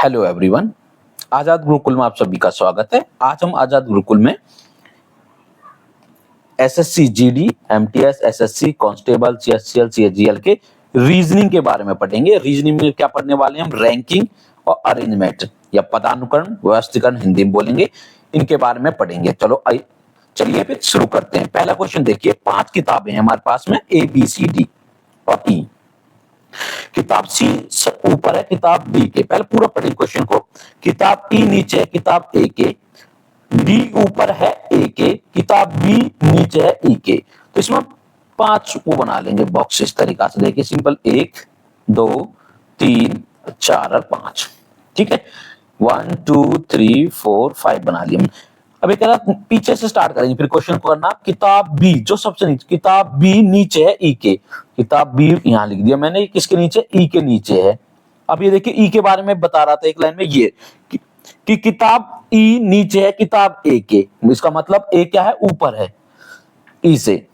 Hello everyone, आजाद गुरुकुल में आप सभी का स्वागत है। आज हम आजाद गुरुकुल में SSC GD, MTS, SSC constable, CHSL, CGL के रीजनिंग के बारे में पढ़ेंगे। रीजनिंग में क्या पढ़ने वाले हैं हम? रैंकिंग और अरेंजमेंट या पदानुक्रम, व्यवस्थीकरण हिंदी में बोलेंगे, इनके बारे में पढ़ेंगे। चलिए फिर शुरू करते हैं। पहला क्वेश्चन देखिए, 5 किताबें हैं हमारे पास में, ए बी सी डी और ई। किताब सी ऊपर है किताब बी के, पहले पूरा पढ़िए क्वेश्चन को। किताब ई नीचे है किताब ए के, डी ऊपर है ए के, किताब बी नीचे है ई के। तो इसमें 5 वो बना लेंगे बॉक्स इस तरीका से। देखिए सिंपल, 1 2 3 4 और 5। ठीक है, 1 2 3 4 5 बना लिए। अब एक पीछे से स्टार्ट करेंगे फिर क्वेश्चन को करना। किताब बी जो सबसे नीचे, किताब बी नीचे है ई के, किताब बी यहां लिख दिया मैंने, किसके नीचे? ई के नीचे है। अब ये देखिए ई के बारे में बता रहा था एक लाइन में ये कि किताब ई नीचे है किताब ए के, इसका मतलब ए क्या है? ऊपर है ई से।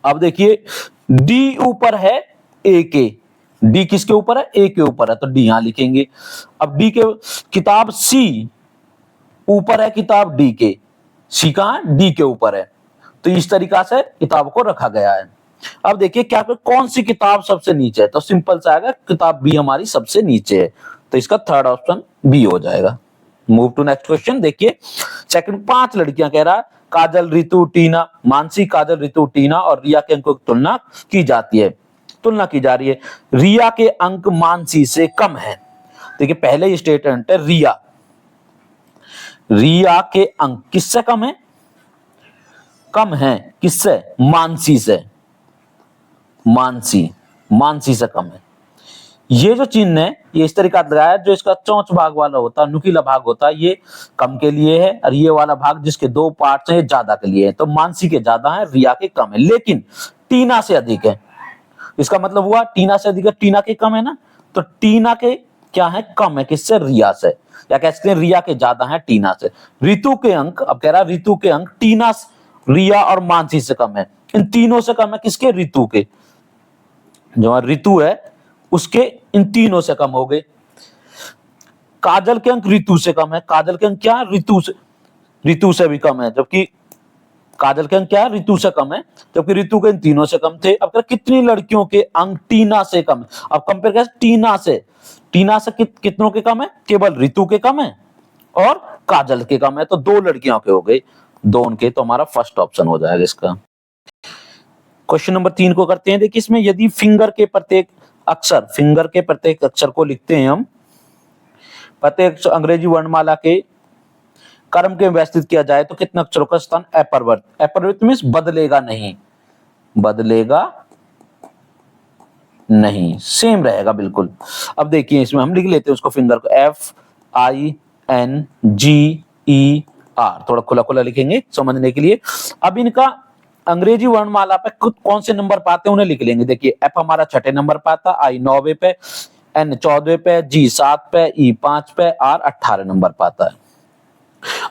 अब देखिए डी ऊपर है ए के, डी किसके ऊपर है? ए के ऊपर है, तो डी यहां लिखेंगे। अब डी के, किताब सी ऊपर है किताब डी के, सी कहां है? डी के ऊपर है। तो इस तरीका से किताब को रखा गया है। अब देखिए क्या कौन सी किताब सबसे नीचे है, तो सिंपल सा आएगा, किताब बी हमारी सबसे नीचे है, तो इसका थर्ड ऑप्शन बी हो जाएगा। Move to next question. देखिए सेकंड, 5 लड़कियां कह रहा है, काजल, रितु, टीना, मानसी, काजल, रितु, टीना और रिया के अंकों की तुलना की जाती है, तुलना की जा रही है। रिया के अंक मानसी से कम है। देखिए पहले स्टेटमेंट है रिया, रिया के अंक किससे कम है? कम है किससे? मानसी से। मानसी से कम है। ये जो चिन्ह है ये इस तरीका से लगाया, जो इसका चौंच भाग वाला होता है, नुकीला भाग होता है, ये कम के लिए है, और ये वाला भाग जिसके 2 पार्ट्स हैं ये ज्यादा के लिए है। तो मानसी के ज्यादा है, रिया के कम है, लेकिन टीना से अधिक है। इसका मतलब हुआ टीना से अधिक है, टीना के कम है ना, तो टीना के क्या है? कम है किससे? रिया से। या कह सकते हैं रिया के ज्यादा है टीना से। ऋतु के अंक, अब कह रहा है ऋतु के अंक टीना, रिया और मानसी से कम है। इन तीनों से कम है किसके? ऋतु के। जो ऋतु है उसके इन तीनों से कम हो गए। काजल के अंक ऋतु से कम है, काजल के अंक क्या? ऋतु से भी कम है, जबकि काजल के अंक क्या है? ऋतु से कम है, जबकि ऋतु के इन तीनों से कम थे। अब कितनी लड़कियों के अंक टीना से कम? अब कंपेयर कर टीना से, टीना से कितनों के कम है? केवल ऋतु के कम है और काजल के कम है, तो 2 लड़कियों के हो गए, 2 उनके, तो हमारा फर्स्ट ऑप्शन हो जाएगा इसका। क्वेश्चन नंबर 3 को करते हैं। देखिए इसमें यदि फिंगर के प्रत्येक अक्षर को लिखते हैं हम, प्रत्येक अंग्रेजी वर्णमाला के क्रम के व्यवस्थित किया जाए तो कितने अक्षरों का स्थान अपरिवर्तित? अपरिवर्तित मींस बदलेगा नहीं, सेम रहेगा बिल्कुल। अब देखिए इसमें हम लिख लेते हैं उसको, फिंगर को FINGER, थोड़ा खुला खुला लिखेंगे समझने के लिए। अब इनका अंग्रेजी वर्णमाला पे कौन से नंबर पाते हैं उन्हें लिख लेंगे। देखिए एफ हमारा 6ठे नंबर पे आता, आई 9वें पे, एन 14वें पे, जी 7 पे, ई 5 पे, आर 18 नंबर पाता है।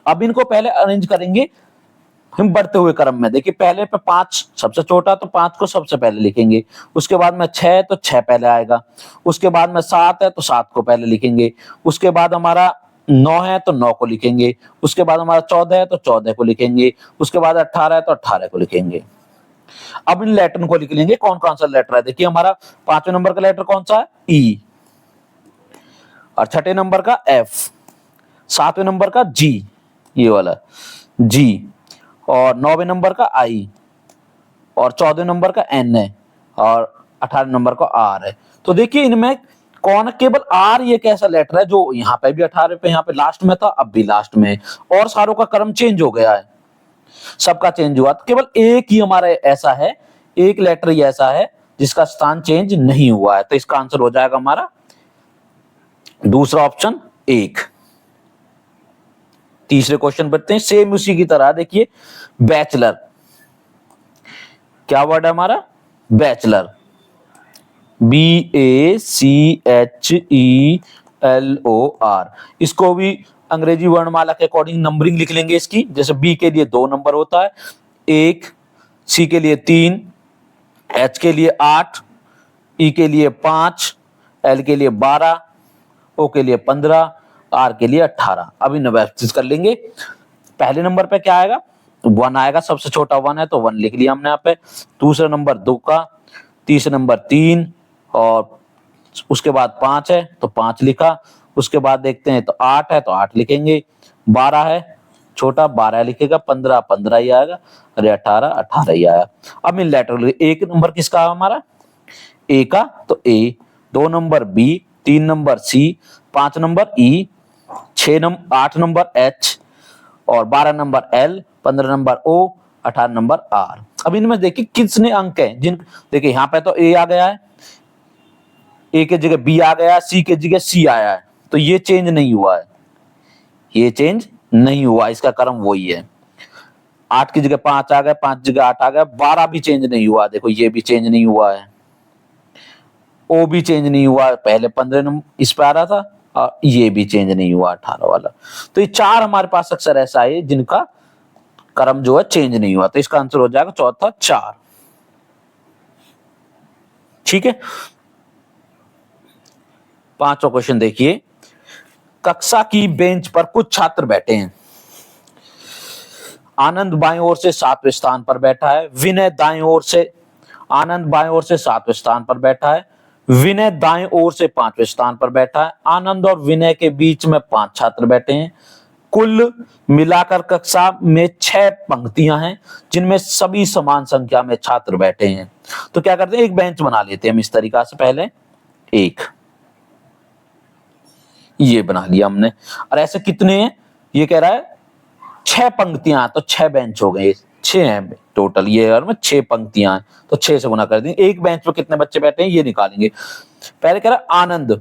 अब इनको पहले अरेंज करेंगे हम बढ़ते हुए क्रम में। देखिए पहले पे 5 सबसे छोटा, तो 5 को सबसे पहले लिखेंगे। उसके बाद में 6 तो 6 पहले आएगा। उसके बाद में 7 है तो 7 को पहले लिखेंगे। उसके बाद हमारा 9 है तो 9 को लिखेंगे। उसके बाद हमारा 14 है तो 14 को लिखेंगे। उसके बाद 18 है तो 18 को लिखेंगे। अब इन लेटर को लिख लेंगे, कौन कौन सा लेटर है। देखिए हमारा 5वें नंबर का लेटर कौन सा है? ई, और 6ठे नंबर का एफ, 7वें नंबर का जी, ये वाला जी, और 9वें नंबर का आई, और 14वें नंबर का एन है, और 18वें नंबर का आर है। तो देखिए इनमें कौन, केवल आर ये कैसा लेटर है जो यहाँ पे भी 18 पे, यहाँ पे लास्ट में था, अब भी लास्ट में, और सारों का क्रम चेंज हो गया है, सबका चेंज हुआ। तो केवल एक ही हमारा ऐसा है, एक लेटर ही ऐसा है जिसका स्थान चेंज नहीं हुआ है, तो इसका आंसर हो जाएगा हमारा दूसरा ऑप्शन 1। तीसरे क्वेश्चन बढ़ते हैं, सेम उसी की तरह। देखिए बैचलर, क्या वर्ड है हमारा? Bachelor, BACHELOR। इसको भी अंग्रेजी वर्णमाला के अकॉर्डिंग नंबरिंग लिख लेंगे इसकी। जैसे बी के लिए 2 नंबर होता है, 1, सी के लिए 3, एच के लिए 8, ई के लिए 5, एल के लिए 12 ओ के लिए 15, आर के लिए 18। अब इन्हें व्यवस्थित कर लेंगे। पहले नंबर पे क्या आएगा, 1 आएगा, सबसे छोटा 1 है तो 1 लिख लिया हमने यहाँ पे। दूसरा नंबर 2 का, तीसरा नंबर 3, और उसके बाद 5 है तो 5 लिखा। उसके बाद देखते हैं तो 8 है तो 8 लिखेंगे। 12 है छोटा, 12 लिखेगा। 15, 15 ही आएगा। अरे 18, 18 ही आया। अब इन लेटर एक नंबर किसका है हमारा, ए का, तो A. 2 number B, 3 number C, 5 number E, 8 number H, और 12 number L, 15 number O, 18 number R. अब इनमें देखिए कितने अंक हैं जिन, देखिए यहाँ पे तो ए आ गया है, ए के जगह बी आ गया है, सी के जगह सी आया है, तो ये चेंज नहीं हुआ है, ये चेंज नहीं हुआ, इसका क्रम वही है। 8 की जगह 5 आ गया, 5 जगह 8 आ गया। 12 भी चेंज नहीं हुआ, देखो ये भी चेंज नहीं हुआ है, ओ भी चेंज नहीं हुआ, पहले 15 नंबर इस पे आ रहा था, और ये भी चेंज नहीं हुआ 18 वाला। तो ये 4 हमारे पास अक्सर ऐसा है जिनका क्रम जो है चेंज नहीं हुआ, तो इसका आंसर हो जाएगा चौथा 4। ठीक है, 5वां क्वेश्चन देखिए। कक्षा की बेंच पर कुछ छात्र बैठे हैं। आनंद बाईं ओर से 7वें स्थान पर बैठा है, विनय दाईं ओर से, आनंद बाईं ओर से 7वें स्थान पर बैठा है, विनय दाईं ओर से 5वें स्थान पर बैठा है। आनंद और विनय के बीच में 5 छात्र बैठे हैं। कुल मिलाकर कक्षा में 6 पंक्तियां हैं जिनमें सभी समान संख्या में छात्र बैठे हैं। तो क्या करते हैं, एक बेंच बना लेते हैं हम इस तरीका से। पहले एक ये बना लिया हमने, और ऐसे कितने हैं, ये कह रहा है 6 पंक्तियां, तो 6 बेंच हो गए, 6 हैं टोटल, ये और में 6 पंक्तियां हैं, तो 6 से गुना कर देंगे। एक बेंच पर कितने बच्चे बैठे हैं ये निकालेंगे। पहले कह रहा है आनंद,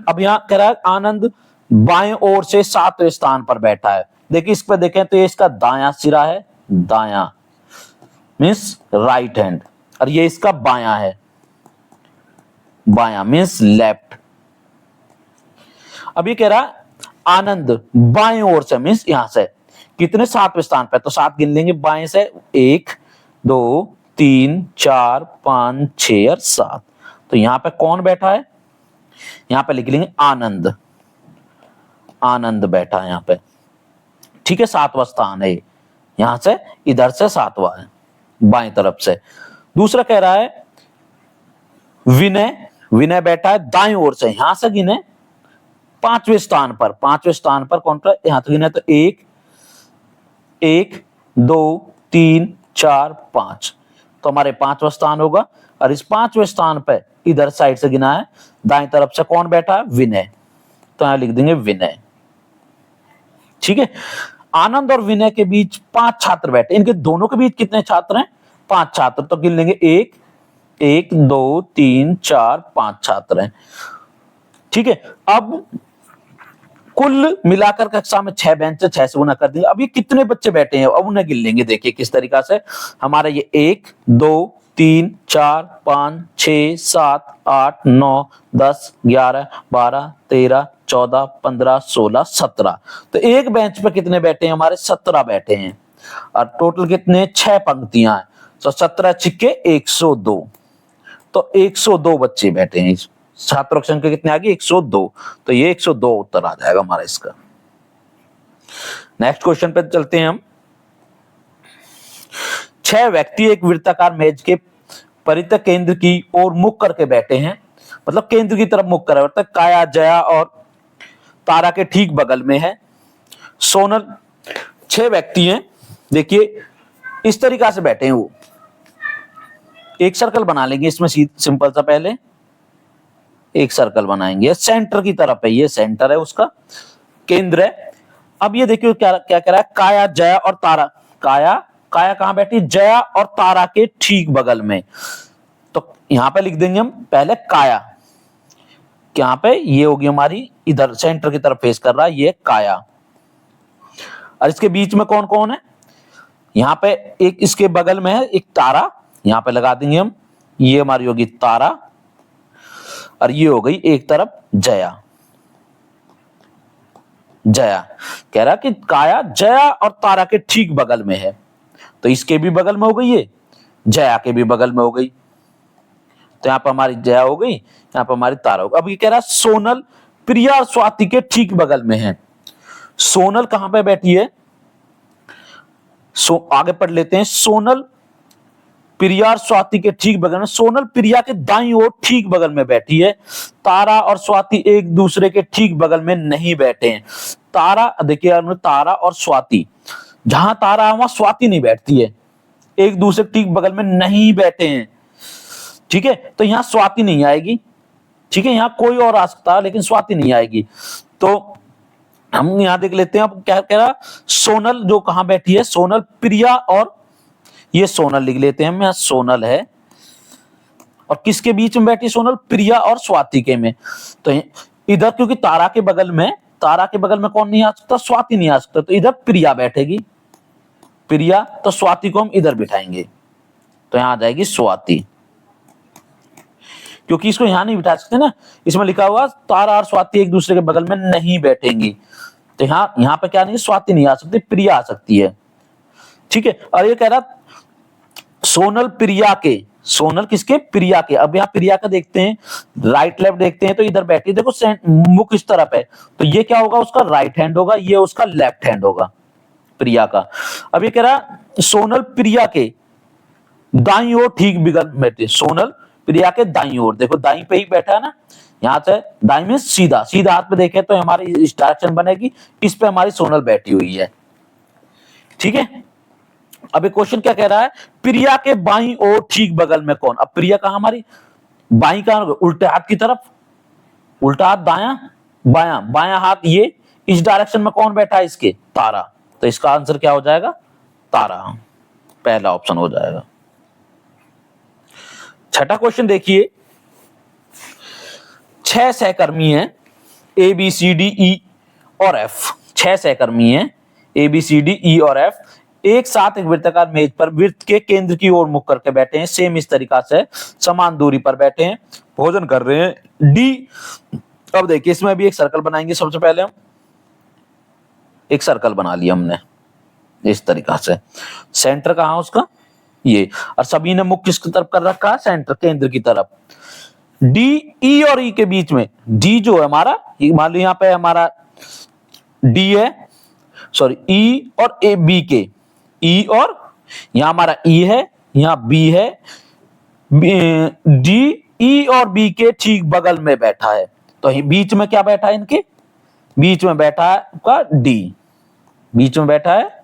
अब यहां कह रहा है आनंद बाएं ओर से 7वें स्थान पर बैठा है। देखिए इस पर देखें तो ये इसका दायां सिरा है, दायां मीन्स राइट हैंड, और ये इसका बायां है, बायां मीन्स लेफ्ट। अब ये कह रहा है आनंद बाएं ओर से मीन्स यहां से कितने, 7वें स्थान पे, तो 7 गिन लेंगे बाएं से, 1 2 3 4 5 6 और 7। तो यहां पे कौन बैठा है, यहां पे लिख लेंगे आनंद, आनंद बैठा है यहां पे। ठीक है, 7वां स्थान है, यहां से इधर से 7वां है बाएं तरफ से। दूसरा कह रहा है विनय, विनय बैठा है दाएं ओर से, यहां से गिने 5वें स्थान पर, 5वें स्थान पर कौन सा, यहां से गिने तो 1 1 2 3 4 5, तो हमारे 5वां स्थान होगा। और इस 5वें स्थान पे इधर साइड से गिना है, दाएं तरफ से कौन बैठा है, विनय, तो यहां लिख देंगे विनय। ठीक है, आनंद और विनय के बीच 5 छात्र बैठे, इनके दोनों के बीच कितने छात्र हैं, 5 छात्र, तो गिन लेंगे 1 1 2 3 4 5 छात्र हैं। ठीक है, अब कुल मिलाकर कक्षा में 6 बेंच है, 6 से गुना कर देंगे। अब ये कितने बच्चे बैठे हैं अब उन्हें गिन लेंगे। देखिए किस तरीका से, हमारा ये 1 2 3 4 5 6 7 8 9 10 11 12 13 14 15 16 17, तो एक बेंच पे कितने बैठे हैं हमारे, 17 बैठे हैं, और टोटल कितने, 6 पंक्तियां हैं, तो 17 छिक्के 102, तो 102 बच्चे बैठे हैं। छात्रों की संख्या कितनी आ गई, 102, तो ये 102 उत्तर आ जाएगा हमारा इसका। नेक्स्ट क्वेश्चन पे चलते हैं हम। 6 व्यक्ति एक वृत्ताकार मेज के परितः केंद्र की ओर मुख करके बैठे हैं, मतलब केंद्र की तरफ मुख कर, मतलब काया जया और तारा के ठीक बगल में है। सोनल 6 व्यक्ति हैं, देखिए इस तरीका से बैठे हैं वो। एक सर्कल बना लेंगे इसमें, सिंपल सा, पहले एक सर्कल बनाएंगे, सेंटर की तरफ है, ये सेंटर है उसका, केंद्र है। अब ये देखिए क्या क्या कह रहा है, काया जया और तारा, काया, काया कहां बैठी, जया और तारा के ठीक बगल में, तो यहां पे लिख देंगे हम पहले काया, यहां पे ये होगी हमारी, इधर सेंटर की तरफ फेस कर रहा है ये काया, और इसके बीच में कौन कौन है, यहां पे एक इसके बगल में है एक तारा, यहां पे लगा देंगे हम, ये हमारी होगी तारा, और ये हो गई एक तरफ जया। जया कह रहा कि काया जया और तारा के ठीक बगल में है, तो इसके भी बगल में हो गई, ये जया के भी बगल में हो गई, तो यहाँ पर हमारी जया हो गई, यहाँ पर हमारी तारा हो गई। अब ये कह रहा है सोनल प्रिया और स्वाति के ठीक बगल में है। सोनल कहां पे बैठी है, आगे पढ़ लेते हैं। सोनल प्रिया और स्वाति के ठीक बगल में, सोनल प्रिया के दाईं ओर ठीक बगल में बैठी है। तारा और स्वाति एक दूसरे के ठीक बगल में नहीं बैठे हैं। तारा देखिए, तारा और स्वाति, जहां तारा है वहां स्वाति नहीं बैठती है, एक दूसरे के ठीक बगल में नहीं बैठे हैं। ठीक है, तो यहां स्वाति नहीं आएगी। ठीक है, यहां कोई और आ सकता है लेकिन स्वाति नहीं आएगी। तो हम यहां देख लेते हैं। अब क्या कह रहा, सोनल जो कहां बैठी है, सोनल प्रिया और, ये सोनल लिख लेते हैं हम, यहां सोनल है और किसके बीच में बैठी सोनल, प्रिया और स्वाति के में। तो इधर क्योंकि तारा के बगल में कौन नहीं आ सकता, स्वाति नहीं आ सकता, तो इधर प्रिया बैठेगी, प्रिया, तो स्वाति को हम इधर बिठाएंगे, तो यहां आ जाएगी स्वाति। क्योंकि इसको यहां नहीं बिठा सकते ना, इसमें लिखा हुआ तारा और स्वाति एक दूसरे के बगल में नहीं बैठेंगी, तो यहां पे क्या नहीं, स्वाति नहीं आ सकती, प्रिया आ सकती है। ठीक है, और ये कह रहा सोनल प्रिया के, सोनल किसके, प्रिया के। अब यहाँ प्रिया का देखते हैं, राइट लेफ्ट देखते हैं, तो इधर बैठी, देखो मुख इस तरफ है, तो ये क्या होगा, उसका राइट हैंड होगा, ये उसका लेफ्ट हैंड होगा प्रिया का। अब ये कह रहा सोनल प्रिया के दाईं ओर ठीक बगल में, सोनल प्रिया के दाईं ओर, देखो दाईं पे ही बैठा है ना, यहां से दाईं में सीधा सीधा हाथ पे देखें तो हमारी इस डायरेक्शन बनेगी, इस पे हमारी सोनल बैठी हुई है। ठीक है, अब एक क्वेश्चन क्या कह रहा है, प्रिया के बाईं ओर ठीक बगल में कौन। अब प्रिया कहां हमारी, बाईं कहां, उल्टे हाथ की तरफ, उल्टा हाथ दायां बायां, बायां हाथ ये, इस डायरेक्शन में कौन बैठा है, इसके तारा, तो इसका आंसर क्या हो जाएगा, तारा, पहला ऑप्शन हो जाएगा। छठा क्वेश्चन देखिए, 6 सहकर्मी हैं ए बी सी डी ई और एफ, 6 सहकर्मी हैं ए बी सी डी ई और एफ, एक साथ एक वृत्ताकार मेज पर वृत्त के केंद्र की ओर मुख करके बैठे हैं, सेम इस तरीका से समान दूरी पर बैठे हैं, भोजन कर रहे हैं। डी, अब देखिए इसमें भी एक सर्कल बनाएंगे। सबसे पहले हम एक सर्कल बना लिया हमने इस तरीका से, सेंटर कहां है उसका, ये, और सभी ने मुख किसकी तरफ कर रखा है, सेंटर केंद्र की तरफ। डी, ई और ई के बीच में, डी जो है हमारा, मान लो यहाँ पे हमारा डी है, सॉरी ई और ए बी के, ई और यहां हमारा ई है, यहां बी है, डी ई और बी के ठीक बगल में बैठा है, तो बीच में क्या बैठा है, इनके बीच में बैठा है आपका डी, बीच में बैठा है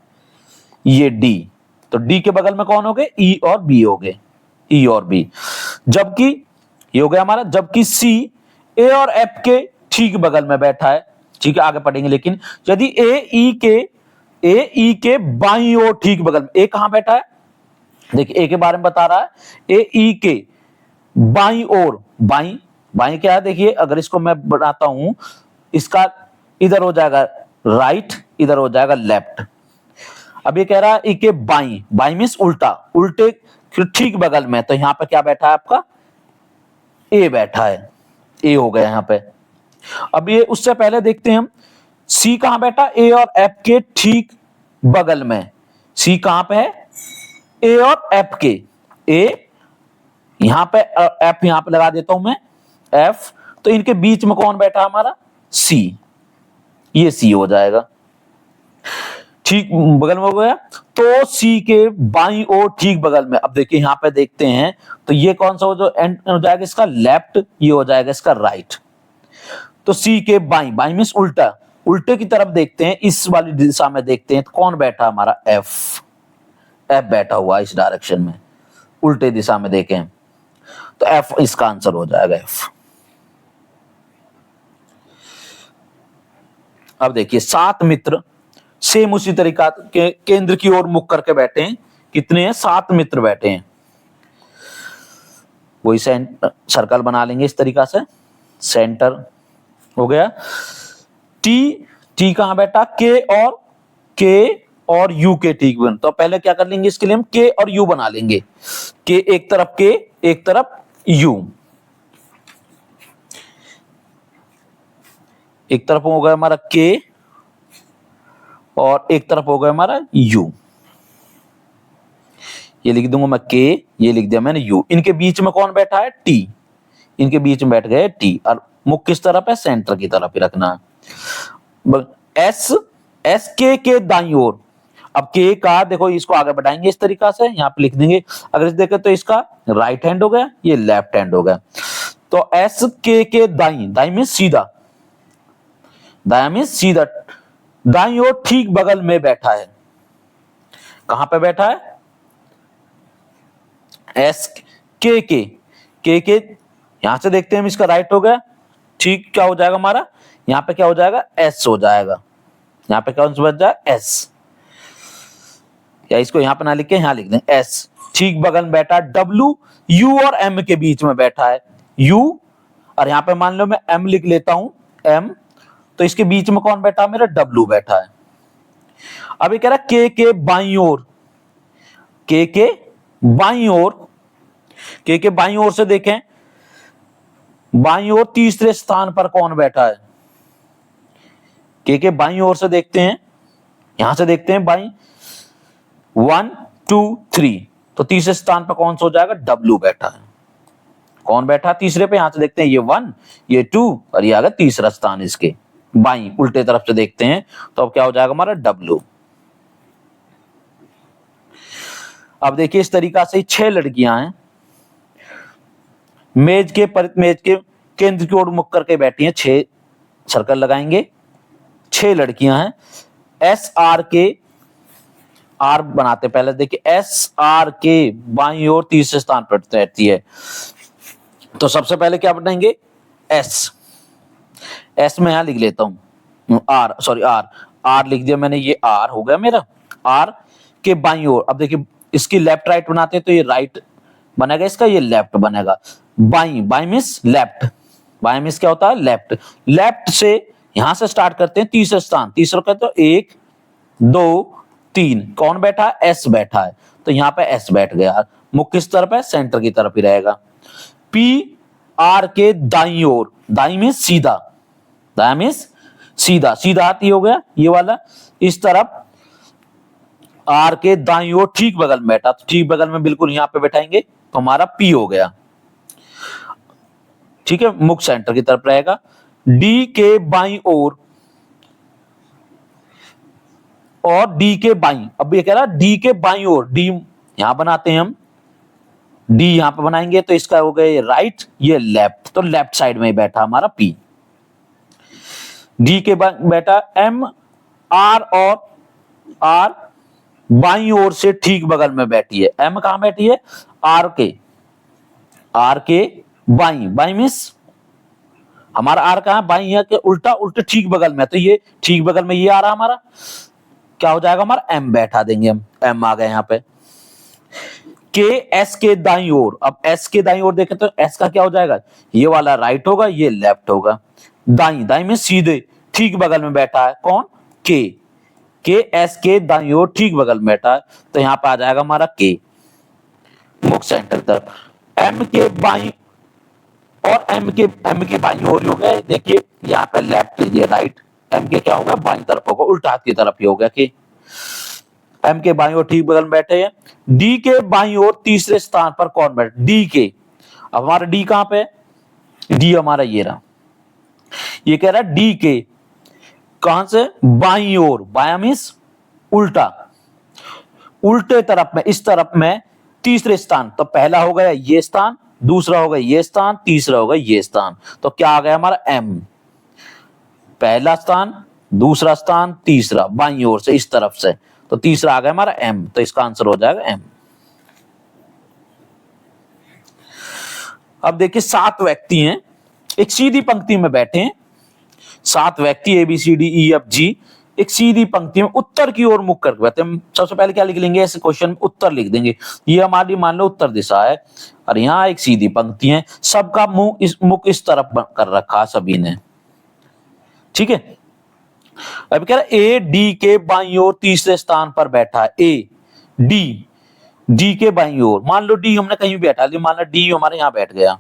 ये डी, तो डी के बगल में कौन हो गए, ई और बी हो गए, ई और बी। जबकि ये हो गया हमारा, जबकि सी ए और एफ के ठीक बगल में बैठा है। ठीक है, आगे पढ़ेंगे, लेकिन यदि ए ई के बाईं ओर ठीक बगल में, ए कहां बैठा है, देखिए ए के बारे में बता रहा है, ए ई के बाईं ओर, बाईं, बाईं क्या है, देखिए अगर इसको मैं बनाता हूं, इसका इधर हो जाएगा राइट, इधर हो जाएगा लेफ्ट। अब ये कह रहा है ई के बाईं, बाईं मींस उल्टा, उल्टे ठीक बगल में, तो यहां पे क्या बैठा है आपका, ए बैठा है, ए हो गया यहां पे। अब ये उससे पहले देखते हैं हम, सी कहां बैठा, ए और एफ के ठीक बगल में, सी कहां पे है, ए और एफ के, ए यहां पे, एफ यहां पे लगा देता हूं मैं, एफ, तो इनके बीच में कौन बैठा हमारा, सी, ये सी हो जाएगा, ठीक बगल में हो गया। तो सी के बाईं ओर ठीक बगल में, अब देखिए यहां पे देखते हैं, तो ये कौन सा हो जो एंड हो जाएगा इसका लेफ्ट, ये हो जाएगा इसका राइट। तो सी के बाईं, बाईं मींस उल्टा, उल्टे की तरफ देखते हैं, इस वाली दिशा में देखते हैं, तो कौन बैठा हमारा, एफ, एफ बैठा हुआ इस डायरेक्शन में, उल्टे दिशा में देखें, तो एफ इसका आंसर हो जाएगा, एफ। अब देखिए 7 मित्र सेम उसी तरीका के केंद्र की ओर मुख करके बैठे हैं, कितने हैं, 7 मित्र बैठे हैं, वही सर्कल बना लेंगे इस तरीका से, सेंटर हो गया। टी कहां बैठा, के और यू के ठीक बन, तो पहले क्या कर लेंगे, इसके लिए हम के और यू बना लेंगे, के एक तरफ के, एक तरफ यू, एक तरफ हो गया हमारा के और एक तरफ हो गया हमारा यू, ये लिख दूंगा मैं के, ये लिख दिया मैंने यू। इनके बीच में कौन बैठा है? टी। इनके बीच में बैठ गए टी, और मुख किस तरफ है? सेंटर की तरफ ही रखना है। एस, एस के दाईं ओर। अब के का देखो, इसको आगे बढ़ाएंगे इस तरीका से, यहाँ पे लिख देंगे। अगर इस देखें तो इसका राइट हैंड हो गया, ये लेफ्ट हैंड हो गया। तो एस के दाईं, दाईं में सीधा, दाया में सीधा, दाईं ओर ठीक बगल में बैठा है। कहां पे बैठा है? एस के यहां से देखते हैं हम, इसका राइट हो गया, ठीक क्या हो जाएगा हमारा? यहां पे क्या हो जाएगा? एस हो जाएगा। यहां पे कौन सा बच जाए? एस। या इसको यहां पे ना लिख के यहां लिख दें एस। ठीक बगल में बैठा है। डब्ल्यू, यू और एम के बीच में बैठा है। यू, और यहां पे मान लो मैं एम लिख लेता हूं, एम, तो इसके बीच में कौन बैठा है? मेरा डब्ल्यू बैठा है। अब ये कह रहा है के बाईं ओर, के बाईं ओर, के बाईं ओर से देखें, बाईं ओर तीसरे स्थान पर कौन बैठा है? के बाईं ओर से देखते हैं, यहां से देखते हैं बाईं, 1 2 3, तो तीसरे स्थान पर कौन सा हो जाएगा? डब्ल्यू बैठा है। कौन बैठा है तीसरे पे? यहां से देखते हैं, ये 1, ये 2, और ये आ गया तीसरा स्थान इसके बाईं उल्टे तरफ से देखते हैं, तो अब क्या हो जाएगा हमारा? डब्ल्यू। अब देखिए इस तरीका से 6 लड़कियां हैं, मेज के केंद्र की ओर मुख करके बैठी हैं। 6 सर्कल लगाएंगे। 6 लड़कियां हैं। एस आर के, आर बनाते पहले, देखिए एस आर के बाईं ओर तीसरे स्थान पर रहती है। तो सबसे पहले क्या बनाएंगे? एस। एस में यहां लिख लेता हूं आर, सॉरी आर, आर लिख दिया मैंने, ये आर हो गया मेरा। आर के बाईं ओर, अब देखिए इसकी लेफ्ट राइट बनाते हैं, तो ये राइट बनेगा, इसका ये लेफ्ट बनेगा। बाईं, बाईं मींस लेफ्ट, बाईं मींस क्या होता है? लेफ्ट। लेफ्ट से यहां से स्टार्ट करते हैं, तीसरे स्थान, तीसरा कहते हो 1 2 3, कौन बैठा है? एस बैठा है, तो यहां पे एस बैठ गया। मुख किस तरफ है? सेंटर की तरफ ही रहेगा। पी आर के दाईं ओर, दाईं में सीधा, दाया मींस सीधा, सीधा हाथ ही हो गया ये वाला, इस तरफ आर के दाईं ओर ठीक बगल में बैठा, तो ठीक बगल में बिल्कुल यहां पे बैठाएंगे, तो हमारा पी हो गया। ठीक है, मुख सेंटर की तरफ रहेगा। डी के बाईं ओर, और डी के बाईं, अब ये कह रहा डी के बाईं ओर, डी यहां बनाते हैं हम, डी यहां पे बनाएंगे, तो इसका हो गया ये राइट, ये लेफ्ट, तो लेफ्ट साइड में ही बैठा हमारा पी। डी के बैठा एम, आर और आर बाईं ओर से ठीक बगल में बैठी है। एम कहां बैठी है? आर के बाईं, बाईं मींस हमारा आर कहां है? बाईं है के उल्टा, उल्टे ठीक बगल में, तो ये ठीक बगल में ये आ रहा हमारा, क्या हो जाएगा हमारा? एम बैठा देंगे हम, एम आ गए यहां पे। के एस के दाईं ओर, अब एस के दाईं ओर देखें तो एस का क्या हो जाएगा? ये वाला राइट होगा, ये लेफ्ट होगा। दाईं, दाईं में सीधे ठीक बगल में बैठा है कौन? के एस के दाईं ओर ठीक बगल में बैठा है, तो यहां पे आ जाएगा हमारा के, मुख सेंटर तरफ। एम के बाईं और एम के बाईं ओर हो गए, देखिए यहाँ पे लेफ्ट, ये राइट, एम के क्या होगा? बाईं तरफ होगा, उल्टा हाथ की तरफ ही हो गया कि एम के बाईं ओर ठीक बगल में बैठे हैं। डी के बाईं ओर तीसरे स्थान पर कौन बैठे? डी के। अब हमारा डी कहां पे? डी हमारा ये रहा। ये कह रहा है डी के कहां से? बाईं ओर, बाया मींस उल्टा, उल्टे तरफ में, इस तरफ में तीसरे स्थान, तो पहला हो गया ये स्थान, दूसरा होगा ये स्थान, तीसरा होगा ये स्थान, तो क्या आ गया हमारा? एम। पहला स्थान, दूसरा स्थान, तीसरा, बाईं ओर से इस तरफ से, तो तीसरा आ गया हमारा एम, तो इसका आंसर हो जाएगा एम। अब देखिए 7 व्यक्ति हैं, एक सीधी पंक्ति में बैठे हैं। 7 व्यक्ति A B C D E F G एक सीधी पंक्ति में उत्तर की ओर मुख करके बैठे। हम सबसे पहले क्या लिख लेंगे? ऐसे क्वेश्चन में उत्तर लिख देंगे। ये हमारी मान लो उत्तर दिशा है, और यहाँ एक सीधी पंक्ति है, सबका मुख इस तरफ कर रखा सभी ने। ठीक है, अब कह रहा है ए डी के बाईं ओर तीसरे स्थान पर बैठा है। ए डी के बाईं ओर, मान लो डी हमने कहीं बैठा लिया, मान लो डी हमारे यहाँ बैठ गया।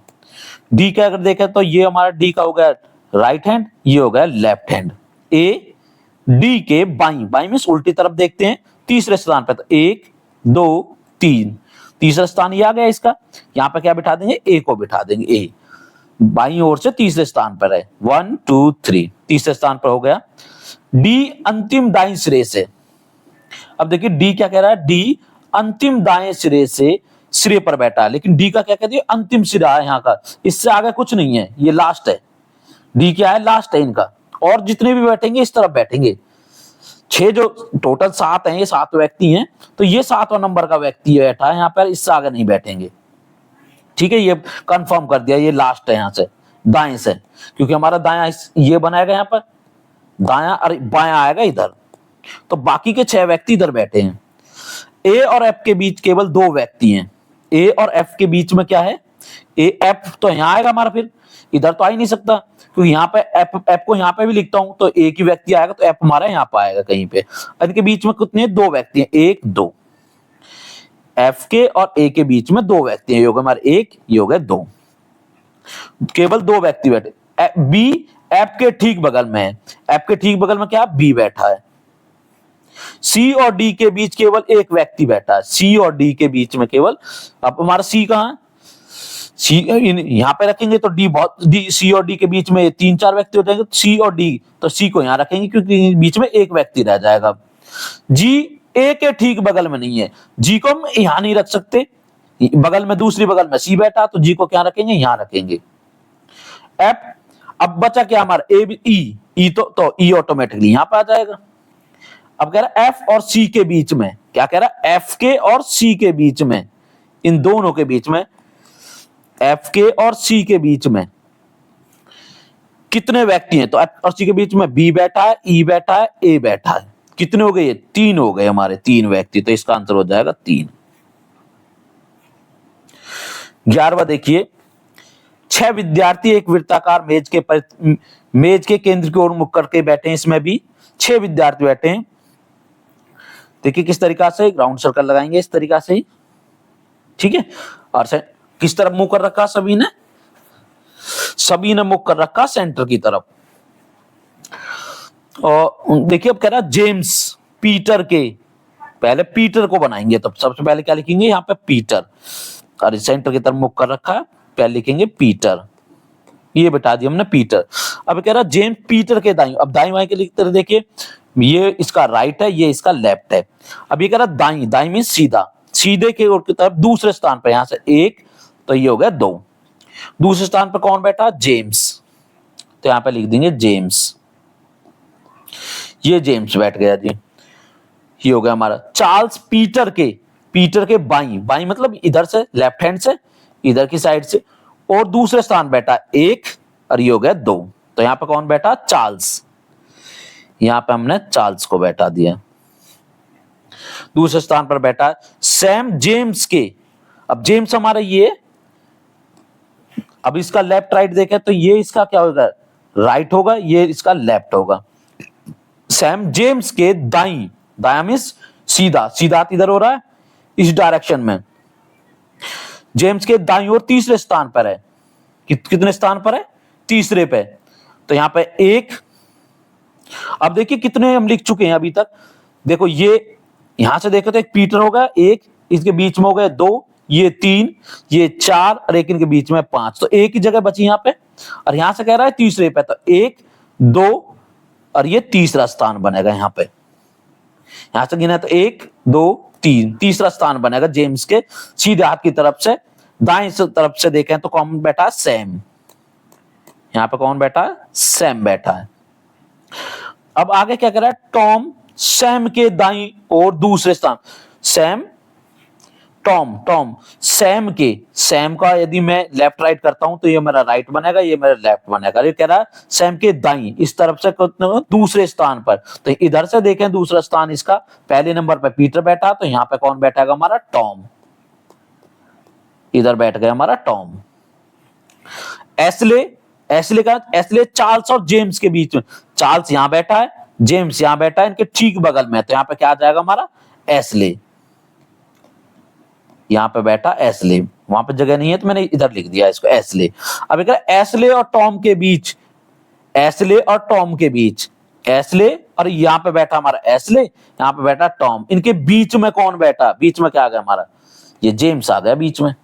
डी का अगर देखें तो ये हमारा डी का हो गया राइट हैंड, ये हो गया लेफ्ट हैंड। ए डी के बाईं, बाईं मींस उल्टी तरफ देखते हैं, तीसरे स्थान पर, तो 1 2 3, तीसरा स्थान ये आ गया इसका, यहाँ पे क्या बिठा देंगे, ए को बिठा देंगे, ए बाईं ओर से तीसरे स्थान पर है, 1 2 3 तीसरे स्थान पर हो गया। डी अंतिम दाईं सिरे से, अब देखिए डी क्या कह रहा है, डी अंतिम दाएं सिरे से सिरे पर बैठा है, लेकिन डी का क्या कहते हैं, अंतिम सिरा है यहाँ का, इससे आगे कुछ नहीं है, ये लास्ट है, डी क्या है, लास्ट है इनका, और जितने भी बैठेंगे इस तरफ बैठेंगे, 6 जो टोटल 7 हैं, ये 7 व्यक्ति हैं, तो ये 7वां नंबर का व्यक्ति बैठा है यहाँ पर, इससे आगे नहीं बैठेंगे, ठीक है, ये कंफर्म कर दिया, ये लास्ट है यहाँ से दाएं से, क्योंकि हमारा दायां ये बनाएगा यहाँ पर, दायां और बायां आएगा इधर, तो बाकी के 6 व्यक्ति इधर बैठे हैं। ए और एफ के बीच केवल 2 व्यक्ति हैं, ए और एफ के बीच में क्या है, ए एफ तो यहाँ आएगा हमारा, फिर इधर तो आ ही नहीं सकता, क्योंकि यहाँ पे एफ को यहाँ पे भी लिखता हूं तो एक ही व्यक्ति आएगा, तो एफ हमारा यहाँ पे आएगा कहीं पे। इनके बीच में कितने, 2 व्यक्ति हैं, 1 2, एफ के और ए के बीच में 2 व्यक्ति हैं, ये हो गए हमारे 1, ये हो गए 2, केवल 2 व्यक्ति बैठे। बी एफ के ठीक बगल में है, एफ के ठीक बगल में क्या, बी बैठा है। सी और डी के बीच केवल एक व्यक्ति बैठा है, सी और डी के बीच में केवल, अब हमारा सी कहाँ है, सी यहाँ पे रखेंगे तो डी बहुत, डी सी और डी के बीच में 3-4 व्यक्ति हो जाएंगे, सी और डी, तो सी को यहाँ रखेंगे क्योंकि बीच में एक व्यक्ति रह जाएगा। जी ए के ठीक बगल में नहीं है, जी को हम यहाँ नहीं रख सकते, बगल में दूसरी बगल में सी बैठा, तो जी को क्या रखेंगे, यहाँ रखेंगे। एफ, अब बचा क्या हमारा, ए ई तो ई ऑटोमेटिकली यहाँ पे आ जाएगा। अब कह रहा है एफ और सी के बीच में, क्या कह रहा है, एफ के और सी के बीच में, इन दोनों के बीच में, एफ के और सी के बीच में कितने व्यक्ति हैं, तो एफ और सी के बीच में बी बैठा है, ई बैठा है, ए बैठा है, कितने हो गए, 3 हो गए हमारे, 3 व्यक्ति, तो इसका आंसर हो जाएगा 3। 11वां देखिए, 6 विद्यार्थी एक वृत्ताकार मेज के केंद्र की ओर मुख करके बैठे हैं, इसमें भी 6 विद्यार्थी बैठे हैं। देखिए किस तरीका से राउंड सर्कल लगाएंगे, इस तरीका से ही, ठीक है, और किस तरफ मुंह कर रखा, सभी ने मुख कर रखा सेंटर की तरफ। और देखिए अब कह रहा जेम्स पीटर के, पहले पीटर को बनाएंगे, तब सबसे पहले क्या लिखेंगे यहाँ पे, पीटर, और सेंटर की तरफ मुख कर रखा है, पहले लिखेंगे पीटर, ये बिठा दिया हमने पीटर। अब कह रहा जेम्स पीटर के दाईं, अब दाईं बाईं के लिखते देखिए, ये इसका राइट है, ये इसका लेफ्ट है। अब ये कह रहा दाईं, दाईं मीन सीधा, सीधे के ओर की तरफ दूसरे स्थान पर, यहां से 1, तो ये हो गया 2, दूसरे स्थान पर कौन बैठा, जेम्स, तो यहां पे लिख देंगे जेम्स, ये जेम्स बैठ गया जी, ये हो गया हमारा। चार्ल्स पीटर के बाईं, बाईं मतलब इधर से, लेफ्ट हैंड से, इधर की साइड से, और दूसरे स्थान बैठा 1, और ये हो गया 2, तो यहां पे कौन बैठा, चार्ल्स, यहां पे हमने चार्ल्स को बैठा दिया। दूसरे स्थान पर बैठा सैम जेम्स के, अब जेम्स हमारा ये, अब इसका लेफ्ट राइट देखें तो ये इसका क्या होगा, राइट होगा, ये इसका लेफ्ट होगा। सैम जेम्स के दाईं, दाया मींस सीधा, सीधा इधर हो रहा है इस डायरेक्शन में, जेम्स के दाईं ओर तीसरे स्थान पर है, कितने स्थान पर है, तीसरे पे, तो यहां पे 1। अब देखिए कितने हम लिख चुके हैं अभी तक, देखो ये यहां से देखो तो एक पीटर होगा 1, इसके बीच में हो गए 2, ये 3, ये 4, और एक इनके बीच में 5, तो एक ही जगह बची यहाँ पे, और यहां से कह रहा है तीसरे पे, तो 1 2, और ये तीसरा स्थान बनेगा यहाँ पे, यहां से गिना तो 1 2 3, तीसरा स्थान बनेगा जेम्स के सीधे हाथ की तरफ से, दाएं तरफ से देखें तो कौन बैठा है, सैम, यहाँ पे कौन बैठा है, सैम बैठा है। अब आगे क्या कर रहा है, टॉम सैम के दाईं और दूसरे स्थान, सैम टॉम सैम के, सैम का यदि मैं लेफ्ट राइट करता हूं तो ये मेरा राइट बनेगा, ये मेरा लेफ्ट बनेगा, ये कह रहा है सैम के दाईं, इस तरफ से दूसरे स्थान पर, तो इधर से देखें दूसरा स्थान इसका, पहले नंबर पे पीटर बैठा, तो यहाँ पे कौन बैठेगा हमारा, टॉम, इधर बैठ गया हमारा टॉम। एस्ले चार्ल्स और जेम्स के बीच में, चार्ल्स यहां बैठा है, जेम्स यहां बैठा है, इनके ठीक बगल में, तो यहां पे क्या आ जाएगा हमारा, एस्ले, यहां पे बैठा एस्ले, वहां पे जगह नहीं है तो मैंने इधर लिख दिया इसको एस्ले। अब एस्ले और टॉम के बीच, एस्ले और टॉम के बीच, एस्ले और यहां पे बैठा हमारा एस्ले, यहां पे बैठा टॉम, इनके बीच में कौन बैठा, बीच में क्या आ गया हमारा, ये जेम्स आ गया बीच में,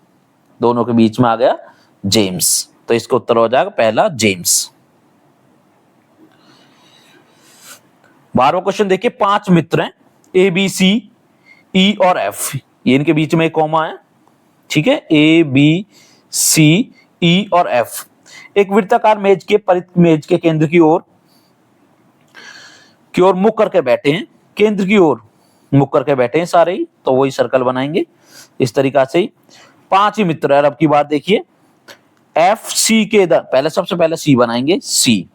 दोनों के बीच में आ गया जेम्स, तो इसका उत्तर हो जाएगा पहला जेम्स। 12वां क्वेश्चन देखिए, 5 मित्र हैं ए बी सी ई और एफ, ये इनके बीच में एक कॉमा है, ठीक है, ए बी सी ई और एफ एक वृत्ताकार मेज के केंद्र की ओर मुख करके बैठे हैं, केंद्र की ओर मुख करके बैठे हैं सारे ही, तो वही सर्कल बनाएंगे इस तरीका से ही। 5 ही मित्र है। अब की बात देखिए, एफ सी के पहले सबसे पहले सी बनाएंगे, सी।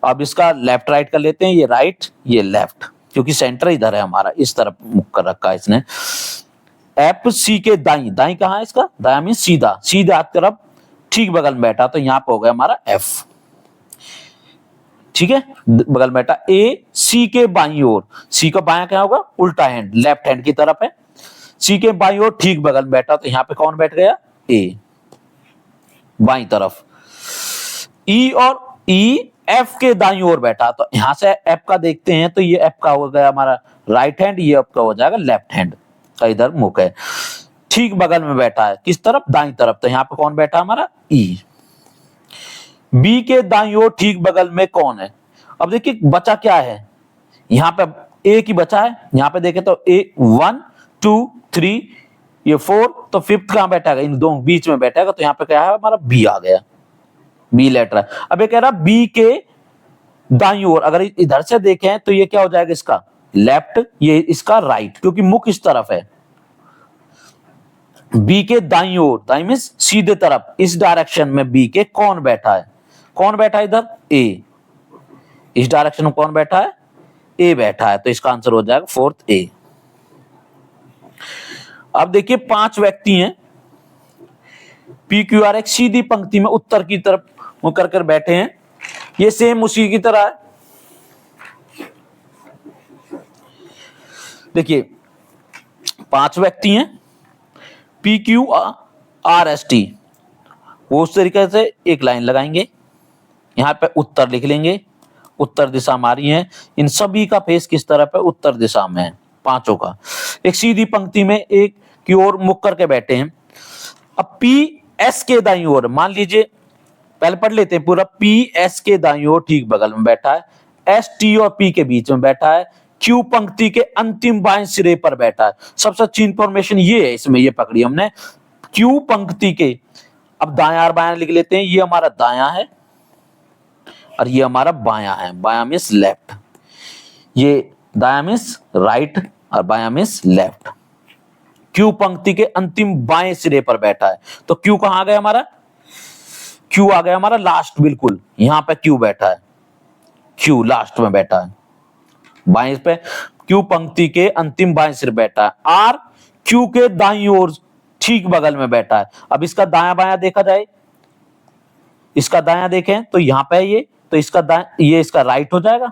अब इसका लेफ्ट राइट कर लेते हैं, ये राइट ये लेफ्ट, क्योंकि सेंटर इधर है हमारा, इस तरफ मुख कर रखा है इसने। एफ सी के दाई, दाई कहाँ है इसका, दाया मीन सीधा, सीधा तरफ ठीक बगल में बैठा, तो यहाँ पे हो गया हमारा एफ, ठीक है, बगल में बैठा। ए सी के बाई ओर, सी का बाया क्या होगा, उल्टा हैंड, लेफ्ट हैंड की तरफ है, सी के बाई ओर ठीक बगल में बैठा, तो यहाँ पे कौन बैठ गया, ए बाई तरफ। ई और ई एफ के दाई ओर बैठा, तो यहां से एफ का देखते हैं, तो ये एफ का हो गया हमारा राइट हैंड, ये एफ का हो जाएगा लेफ्ट हैंड का इधर मुख है, ठीक बगल में बैठा है, किस तरफ, दाई तरफ, तो यहाँ पे कौन बैठा हमारा, ई। बी के दाई ओर ठीक बगल में कौन है, अब देखिए बचा क्या है, यहाँ पे ए की बचा है, यहाँ पे देखे तो ए 1 2 3 ये 4, तो फिफ्थ कहां बैठा है, इन दोनों बीच में बैठा है, तो यहाँ पे क्या है हमारा बी आ गया, बी लेटर है। अब ये कह रहा बी के दाईं ओर, अगर इधर से देखें तो ये क्या हो जाएगा, इसका लेफ्ट, ये इसका राइट, क्योंकि मुख इस तरफ है। बी के दाईं ओर, दाईं मींस सीधे तरफ, इस डायरेक्शन में बी के कौन बैठा है, कौन बैठा है इधर, ए, इस डायरेक्शन में कौन बैठा है, ए बैठा है, तो इसका आंसर हो जाएगा फोर्थ ए। अब देखिए 5 व्यक्ति हैं, पी क्यू आर एक सीधी पंक्ति में उत्तर की तरफ मुख कर बैठे हैं, ये सेम उसी की तरह है। देखिए 5 व्यक्ति हैं, P Q R S T, वो उस तरीके से एक लाइन लगाएंगे, यहां पे उत्तर लिख लेंगे, उत्तर दिशा हमारी है, इन सभी का फेस किस तरफ है, उत्तर दिशा में है, पांचों का। एक सीधी पंक्ति में एक की ओर मुख करके बैठे हैं। अब पी एस के दाईं ओर, मान लीजिए पहले पढ़ लेते हैं पूरा, पी एस के दाईं ओर ठीक बगल में बैठा है, एस टी और पी के बीच में बैठा है, क्यू पंक्ति के अंतिम बाएं सिरे पर बैठा है। सबसे अच्छी इंफॉर्मेशन ये है इसमें, ये पकड़ी हमने, क्यू पंक्ति के, अब दायां और बायां लिख लेते हैं, ये हमारा दायां है और ये हमारा बायां है, बायां मींस लेफ्ट, ये दायां मींस राइट और बायां मींस लेफ्ट। क्यू पंक्ति के अंतिम बाएं सिरे पर बैठा है, तो क्यू कहां आ गया हमारा, क्यू आ गया हमारा लास्ट, बिल्कुल यहां पे क्यू बैठा है, क्यू लास्ट में बैठा है, बाएं पे क्यू पंक्ति के अंतिम बाएं सिर बैठा है। आर क्यू के दाईं ओर ठीक बगल में बैठा है। अब इसका दायां बायां देखा जाए, इसका दायां देखें तो यहां पे ये, तो इसका दायां, ये इसका राइट हो जाएगा,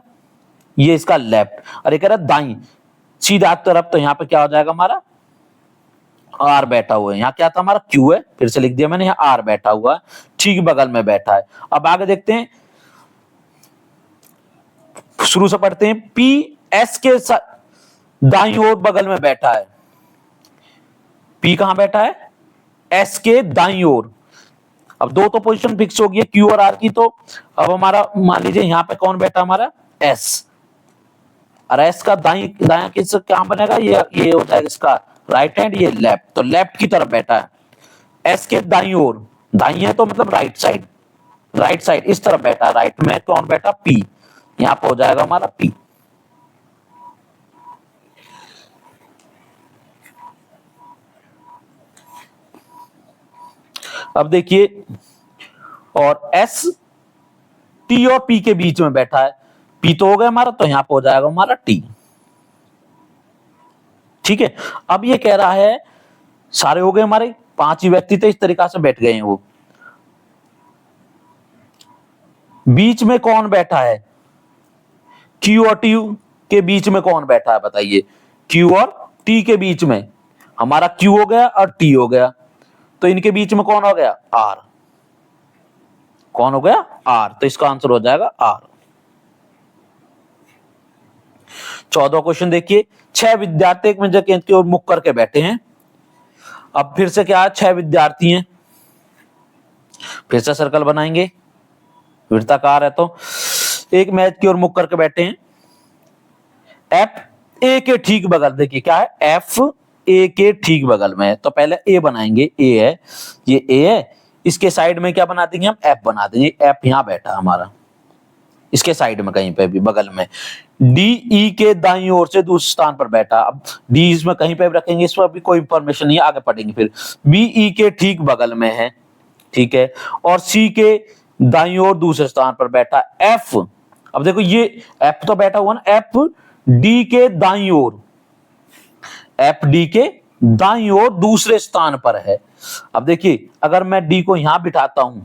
ये इसका लेफ्ट, और ये कह रहा है दाईं सीधा तरफ, तो यहां पे क्या हो जाएगा हमारा, आर बैठा हुआ है, यहाँ क्या था हमारा क्यू है, फिर से लिख दिया मैंने, यहाँ आर बैठा हुआ है, ठीक बगल में बैठा है। अब आगे देखते हैं, शुरू से पढ़ते हैं, पी एस के दाईं ओर बगल में बैठा है, पी कहां बैठा है, एस के दाईं ओर। अब दो तो पोजीशन फिक्स हो गई है क्यू और आर की, तो अब हमारा मान लीजिए यहाँ पे कौन बैठा हमारा, एस, और एस का दायां किस क्या बनेगा, ये हो जाएगा इसका राइट हैंड, ये लेफ्ट, तो लेफ्ट की तरफ बैठा है, एस के दाईं ओर, दाईं है तो मतलब राइट साइड, राइट साइड इस तरफ बैठा है, राइट में कौन बैठा, पी, यहां पर हो जाएगा हमारा पी। अब देखिए, और एस टी और पी के बीच में बैठा है, पी तो हो गया हमारा, तो यहां पर हो जाएगा हमारा टी, ठीक है। अब ये कह रहा है, सारे हो गए हमारे 5 ही व्यक्ति थे, इस तरीका से बैठ गए हैं वो, बीच में कौन बैठा है, क्यू और टी के बीच में कौन बैठा है बताइए, क्यू और टी के बीच में हमारा क्यू हो गया और टी हो गया, तो इनके बीच में कौन हो गया, आर, कौन हो गया, आर, तो इसका आंसर हो जाएगा आर। 14वां क्वेश्चन देखिए, 6 विद्यार्थी एक केंद्र की ओर मुख करके बैठे हैं, अब फिर से क्या है, 6 विद्यार्थी हैं, फिर से सर्कल बनाएंगे, वृत्ताकार है, तो एक मैच की ओर मुख करके बैठे हैं। एफ ए के ठीक बगल, देखिए क्या है, एफ ए के ठीक बगल में है, तो पहले ए बनाएंगे, ए है, ये ए है, इसके साइड में क्या बना देंगे हम, एफ बना देंगे। एफ यहां बैठा हमारा, इसके साइड में कहीं पे भी बगल में। डी ई के दाईं ओर से दूसरे स्थान पर बैठा, अब डी इसमें कहीं पे भी रखेंगे, इस पर भी कोई इंफॉर्मेशन नहीं है, आगे पढ़ेंगे फिर। बी ई के ठीक बगल में है, ठीक है, और सी के दाईं ओर दूसरे स्थान पर बैठा एफ। अब देखो ये एफ तो बैठा हुआ ना, एफ डी के दाईं ओर, एफ डी के दाईं ओर दूसरे स्थान पर है। अब देखिए अगर मैं डी को यहां बिठाता हूं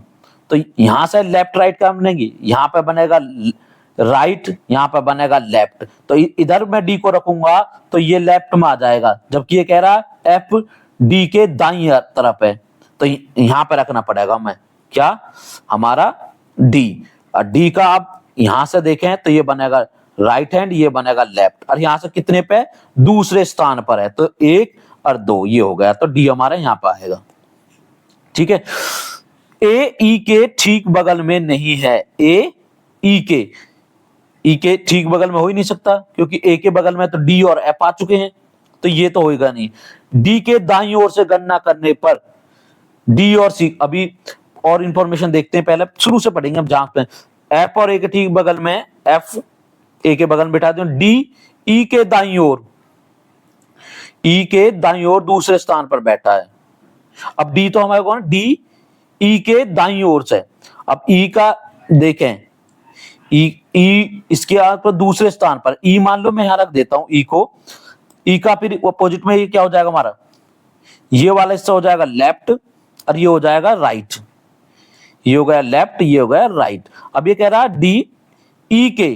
तो यहां से लेफ्ट राइट क्या बनेगी, यहां पे बनेगा राइट, यहां पे बनेगा लेफ्ट, तो इधर मैं डी को रखूंगा तो ये लेफ्ट में आ जाएगा, जबकि ये कह रहा है एफ डी के दाईं तरफ है, तो यहां पे रखना पड़ेगा मैं क्या, हमारा डी। और डी का आप यहां से देखें तो ये बनेगा राइट हैंड, ये बनेगा लेफ्ट, और यहां से कितने पे, दूसरे स्थान पर है, तो 1 और 2 ये हो गया, तो डी हमारा यहां पर आएगा, ठीक है। ए ई के ठीक बगल में नहीं है, ए ई के ठीक बगल में हो ही नहीं सकता, क्योंकि ए के बगल में तो डी और एफ आ चुके हैं, तो ये तो होएगा नहीं। डी के दाईं ओर से गणना करने पर डी और सी, अभी और इंफॉर्मेशन देखते हैं, पहले शुरू से पढ़ेंगे हम, जहां पे एफ और ए के ठीक बगल में, एफ ए के बगल में बिठा दो, डी ई के दाईं ओर, ई के दाईं ओर दूसरे स्थान पर बैठा है। अब डी तो हमारे को ना, डी ई के दाईं ओर से, अब ई का देखें, ई इसके पर दूसरे स्थान पर, ई मान लो मैं यहां रख देता हूं ई को, ई का फिर अपोजिट में ये क्या हो जाएगा हमारा, ये वाला हिस्सा हो जाएगा लेफ्ट और ये हो जाएगा राइट, ये हो गया लेफ्ट, ये हो गया राइट। अब ये कह रहा है डी ई के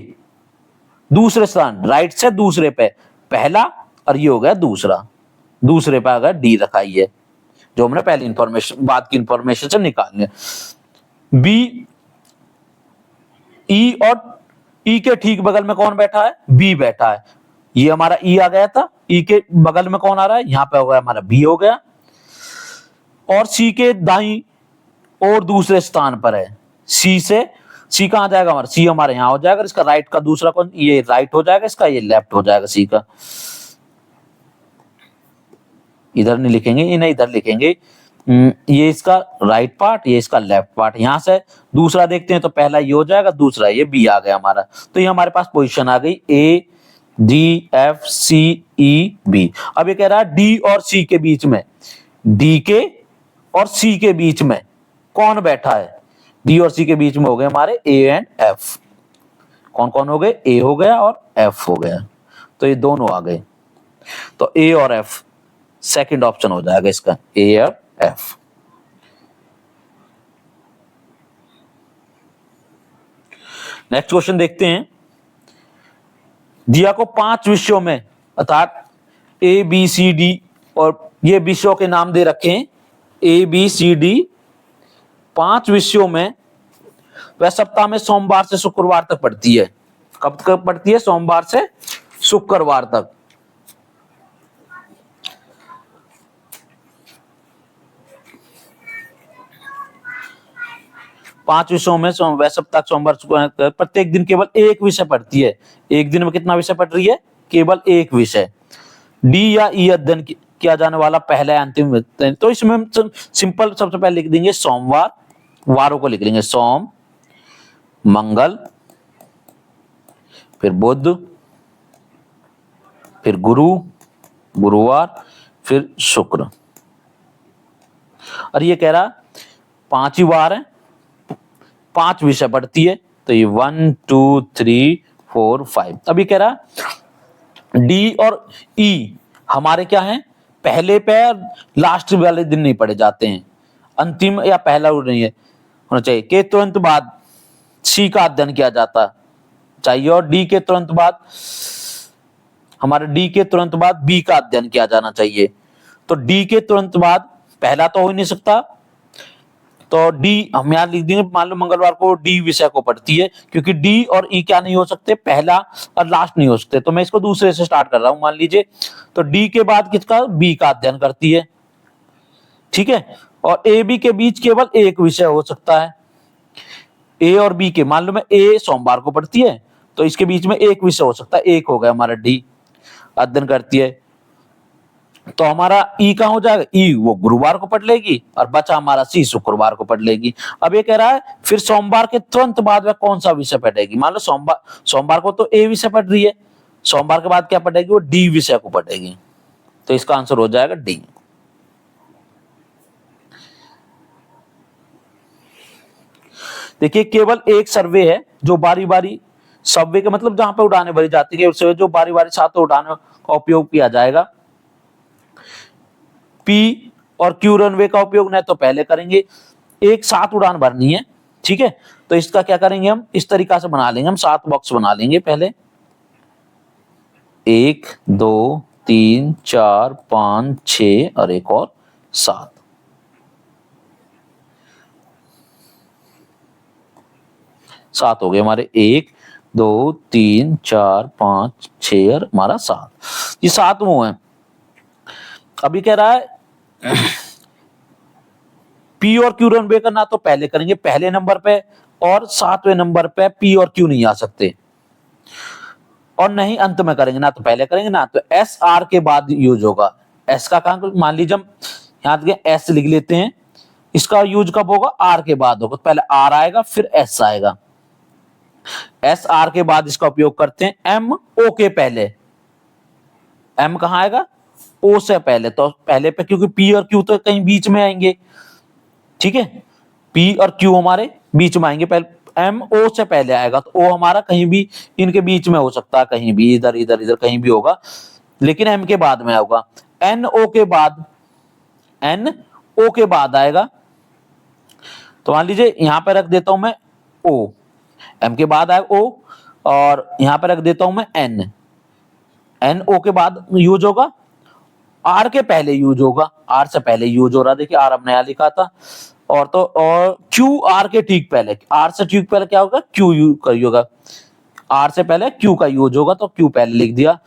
दूसरे स्थान, राइट से दूसरे पे पहला, और ये हो गया दूसरा, दूसरे पे अगर डी रखा है, जो हमने पहले इंफॉर्मेशन, बाद की इंफॉर्मेशन से निकाल लिया। बी ई और ई के ठीक बगल में कौन बैठा है, बी बैठा है, ये हमारा ई आ गया था, ई के बगल में कौन आ रहा है, यहां पे हो गया हमारा बी हो गया, और सी के दाईं और दूसरे स्थान पर है, सी से, सी कहां जाएगा हमारा, सी हमारे यहां हो जाएगा, इसका राइट का दूसरा कौन, ये राइट हो जाएगा, इसका ये लेफ्ट हो जाएगा, सी का इधर नहीं लिखेंगे, इन्हें इधर लिखेंगे, ये इसका राइट पार्ट, ये इसका लेफ्ट पार्ट। यहां से दूसरा देखते हैं तो पहला ये हो जाएगा, दूसरा ये बी आ गया हमारा, तो ये हमारे पास पोजीशन आ गई A D F C E B. अब ये कह रहा है डी और सी के बीच में, डी के और सी के बीच में कौन बैठा है, डी और सी के बीच में हो गए हमारे ए एंड एफ, कौन कौन हो गए, ए हो गया और एफ हो गया, तो ये दोनों आ गए, तो ए और एफ सेकंड ऑप्शन हो जाएगा इसका, ए और एफ। नेक्स्ट क्वेश्चन देखते हैं, दिया को 5 विषयों में, अर्थात ए बी सी डी, और ये विषयों के नाम दे रखे हैं ए बी सी डी, 5 विषयों में, वह सप्ताह में सोमवार से शुक्रवार तक पढ़ती है। कब तक पढ़ती है, सोमवार से शुक्रवार तक। पांच विषयों में वह सप्ताह सोमवार प्रत्येक दिन केवल एक विषय पढ़ती है। एक दिन में कितना विषय पढ़ रही है, केवल एक विषय। डी या ई अध्ययन किया जाने वाला पहला या अंतिम, तो इसमें हम सिंपल सबसे पहले लिख देंगे सोमवार, वारों को लिख लेंगे, सोम मंगल, फिर बुध, फिर गुरुवार, फिर शुक्र। और ये कह रहा 5 ही वार है, 5 विषय पढ़ती है, तो ये 1 2 3 4 5। अब ये कह रहा डी और ई हमारे क्या हैं, पहले पे लास्ट वाले दिन नहीं पढ़े जाते हैं, अंतिम या पहला नहीं है होना चाहिए, के तुरंत बाद सी का अध्ययन किया जाता चाहिए, और डी के तुरंत बाद, हमारे डी के तुरंत बाद बी का अध्ययन किया जाना चाहिए। तो डी के तुरंत बाद पहला तो हो ही नहीं सकता, तो डी हम यहां लिख देंगे, मान लो मंगलवार को डी विषय को पढ़ती है, क्योंकि डी और ई क्या नहीं हो सकते, पहला और लास्ट नहीं हो सकते, तो मैं इसको दूसरे से स्टार्ट कर रहा हूं। मान लीजिए तो डी के बाद किसका, बी का अध्ययन करती है, ठीक है। और ए बी के बीच केवल एक विषय हो सकता है। ए और बी के, मान लो मैं ए सोमवार को पढ़ती है तो इसके बीच में एक विषय हो सकता है, एक हो गया हमारा डी, अध्ययन करती है। तो हमारा ई कहाँ हो जाएगा, ई वो गुरुवार को पढ़ लेगी और बचा हमारा सी शुक्रवार को पढ़ लेगी। अब ये कह रहा है फिर सोमवार के तुरंत बाद में कौन सा विषय पढ़ेगी। मान लो सोमवार को तो ए विषय पढ़ रही है, सोमवार के बाद क्या पढ़ेगी, वो डी विषय को पढ़ेगी। तो इसका आंसर हो जाएगा डी। देखिए केवल एक सर्वे है जो बारी बारी, सबवे का मतलब जहां पे उड़ाने भरी जाती है, जो बारी बारी सातों उड़ानों का उपयोग किया जाएगा। पी और क्यू रनवे का उपयोग न तो पहले करेंगे, एक सात उड़ान भरनी है, ठीक है। तो इसका क्या करेंगे, हम इस तरीका से बना लेंगे, हम 7 बॉक्स बना लेंगे पहले, 1 2 3 4 5 6 और एक और 7। सात हो गए हमारे, 1 2 3 4 5 6 और हमारा 7, ये 7 वो है। अभी कह रहा है पी और क्यू रनवे करना तो पहले करेंगे पहले नंबर पे, और 7वें नंबर पे पी और क्यू नहीं आ सकते, और नहीं अंत में करेंगे, ना तो पहले करेंगे ना तो एस आर के बाद यूज होगा। एस का कहां, मान लीजिए हम यहाँ एस लिख लेते हैं, इसका यूज कब होगा, आर के बाद होगा। पहले आर आएगा फिर एस आएगा, एस आर के बाद इसका उपयोग करते हैं। एम ओ के पहले, एम कहां आएगा, ओ से पहले, तो पहले पे क्योंकि पी और क्यू तो कहीं बीच में आएंगे, ठीक है, पी और क्यू हमारे बीच में आएंगे, पहले एम ओ से पहले आएगा, तो ओ हमारा कहीं भी इनके बीच में हो सकता है, कहीं भी इधर इधर इधर कहीं भी होगा, लेकिन एम के बाद में होगा। एन ओ के बाद, एन ओ के बाद आएगा, तो मान लीजिए यहां पर रख देता हूं मैं ओ, एम के बाद आएगा ओ, और यहां पर रख देता हूं मैं एन, एन ओ के बाद यूज होगा, आर के पहले यूज होगा, आर से पहले यूज हो रहा है, देखिए आर अब नया लिखा था, और तो और क्यू आर के ठीक पहले, आर से ठीक पहले क्या होगा, क्यू यू का होगा, आर से पहले क्यू का यूज होगा, तो क्यू पहले लिख दिया।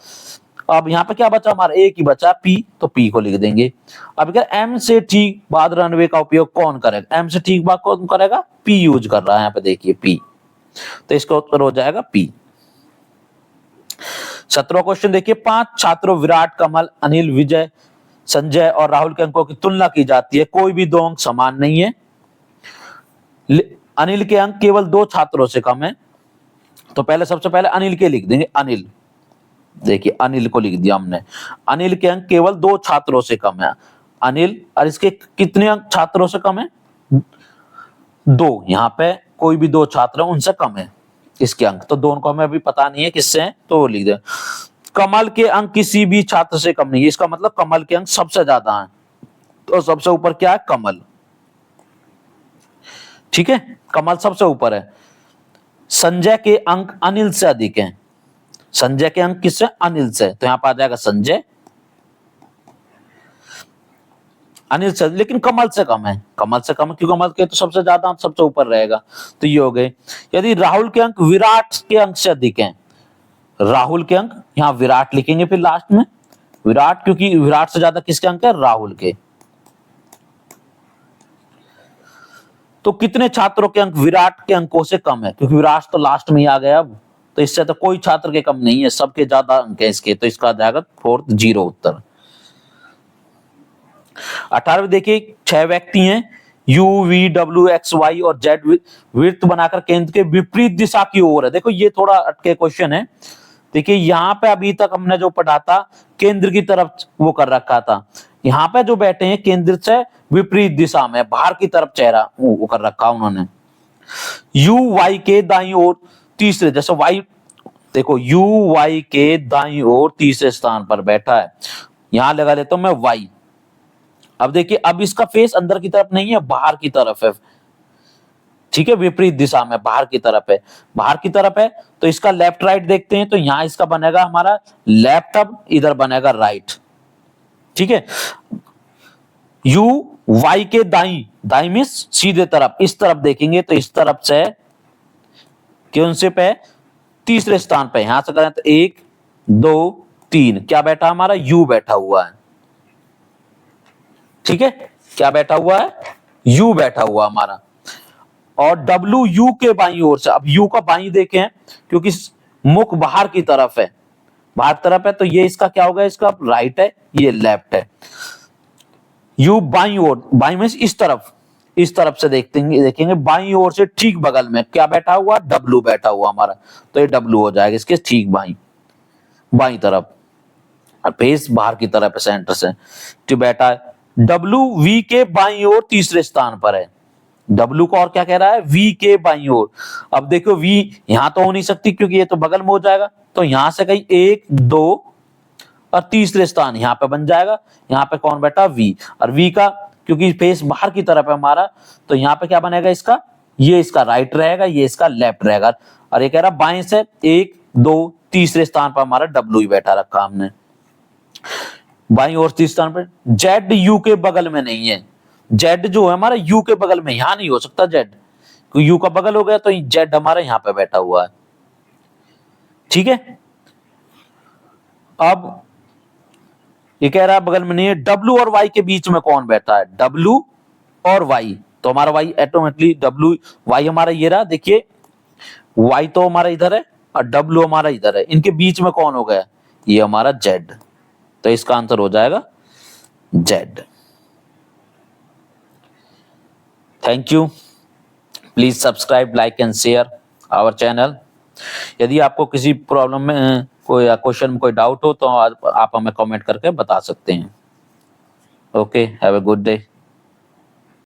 अब यहाँ पे क्या बचा हमारा, एक ही बचा पी, तो पी को लिख देंगे। अब क्या एम से ठीक बाद रनवे का उपयोग कौन करेगा, एम से ठीक बाद कौन करेगा, पी यूज कर रहा है यहाँ पे, देखिए पी, तो इसका उत्तर हो जाएगा पी। 17वां क्वेश्चन देखिए, 5 छात्रों विराट, कमल, अनिल, विजय, संजय और राहुल के अंकों की तुलना की जाती है, कोई भी 2 अंक समान नहीं है। अनिल के अंक केवल 2 छात्रों से कम है, तो पहले सबसे पहले अनिल के लिख देंगे, अनिल, देखिए अनिल को लिख दिया हमने, अनिल के अंक केवल 2 छात्रों से कम है, अनिल, और इसके कितने अंक छात्रों से कम है, 2, यहाँ पे कोई भी 2 छात्र उनसे कम है इसके अंक, तो दोनों को हमें अभी पता नहीं है किससे है, तो वो लिख दे। कमल के अंक किसी भी छात्र से कम नहीं है, इसका मतलब कमल के अंक सबसे ज्यादा हैं, तो सबसे ऊपर क्या है, कमल, ठीक है, कमल सबसे ऊपर है। संजय के अंक अनिल से अधिक हैं, संजय के अंक किससे, अनिल से, तो यहां पर आ जाएगा संजय, अनिल से, लेकिन कमल से कम है, कमल से कम क्यों, कमल के तो सबसे ज्यादा सबसे ऊपर रहेगा, तो ये हो गए। यदि राहुल के अंक विराट के अंक से अधिक हैं, राहुल के अंक, यहां विराट लिखेंगे फिर लास्ट में, विराट, क्योंकि विराट से ज्यादा किसके अंक है, राहुल के, तो कितने छात्रों के अंक विराट के अंकों से कम है, क्योंकि विराट तो लास्ट में ही आ गया अब, तो इससे तो कोई छात्र के कम नहीं है, सबके ज्यादा अंक है इसके, तो इसका आ जाएगा 4th 0 उत्तर। 18वें देखिए, 6 व्यक्ति हैं, U V W X Y और जेड वृत्त बनाकर केंद्र के विपरीत दिशा की ओर है। देखो ये थोड़ा अटके क्वेश्चन है, देखिए यहाँ पे अभी तक हमने जो पढ़ा था केंद्र की तरफ वो कर रखा था, यहाँ पे जो बैठे हैं केंद्र से विपरीत दिशा में बाहर की तरफ चेहरा वो कर रखा उन्होंने। यू वाई के दाईं ओर तीसरे, जैसे वाई देखो यू वाई के दाईं ओर तीसरे स्थान पर बैठा है, यहां लगा लेता हूं मैं वाई। अब देखिए अब इसका फेस अंदर की तरफ नहीं है, बाहर की तरफ है, ठीक है, विपरीत दिशा में बाहर की तरफ है, बाहर की तरफ है, तो इसका लेफ्ट राइट देखते हैं, तो यहां इसका बनेगा हमारा लेफ्ट, अब इधर बनेगा राइट, ठीक है। यू वाई के दाई, दाई मींस सीधे तरफ, इस तरफ देखेंगे तो इस तरफ से कौन से पे तीसरे स्थान पे, यहां से करें तो 1 2 3 क्या बैठा हमारा, यू बैठा हुआ है, ठीक है। क्या बैठा हुआ है, यू बैठा हुआ हमारा, और डब्ल्यू यू के बाईं ओर से। अब यू का बाईं देखें, क्योंकि मुख बाहर की तरफ है, बाहर तरफ है, तो ये इसका क्या होगा, इसका राइट है, ये लेफ्ट है। यू बाईं ओर, बाईं में इस तरफ से देखेंगे बाईं ओर से ठीक बगल में क्या बैठा हुआ, डब्ल्यू बैठा हुआ हमारा, तो ये डब्ल्यू हो जाएगा इसके ठीक बाईं तरफ, और फेस बाहर की तरफ है, सेंटर से तो बैठा है। डब्ल्यू वी के बाईं ओर तीसरे स्थान पर है। डब्ल्यू को और क्या कह रहा है, वी के बाईं ओर। अब देखो वी यहां तो हो नहीं सकती क्योंकि ये तो बगल में हो जाएगा, तो यहां से कहीं 1 2 और तीसरे स्थान यहाँ पे बन जाएगा। यहाँ पे कौन बैठा, वी, और वी का क्योंकि फेस बाहर की तरफ है हमारा, तो यहाँ पे क्या बनेगा इसका, ये इसका राइट रहेगा, ये इसका लेफ्ट रहेगा। और ये कह रहा बाएं से 1 2 तीसरे स्थान पर हमारा डब्ल्यू ही बैठा रखा हमने, बाईं ओर तीसरे स्थान पर। जेड यू के बगल में नहीं है, जेड जो है हमारा यू के बगल में, यहां नहीं हो सकता जेड, क्योंकि यू का बगल हो गया, तो जेड हमारा यहाँ पे बैठा हुआ है। ठीक है, अब ये कह रहा है बगल में नहीं है। डब्ल्यू और वाई के बीच में कौन बैठा है, डब्ल्यू और वाई, तो हमारा वाई ऑटोमेटिकली डब्ल्यू, वाई हमारा ये रहा, देखिए वाई तो हमारा इधर है और डब्ल्यू हमारा इधर है, इनके बीच में कौन हो गया, ये हमारा जेड, तो इसका आंसर हो जाएगा Z. Thank you, please subscribe, like and share our channel. यदि आपको किसी प्रॉब्लम में कोई क्वेश्चन में कोई डाउट हो तो आप हमें कमेंट करके बता सकते हैं। Okay, have a good day.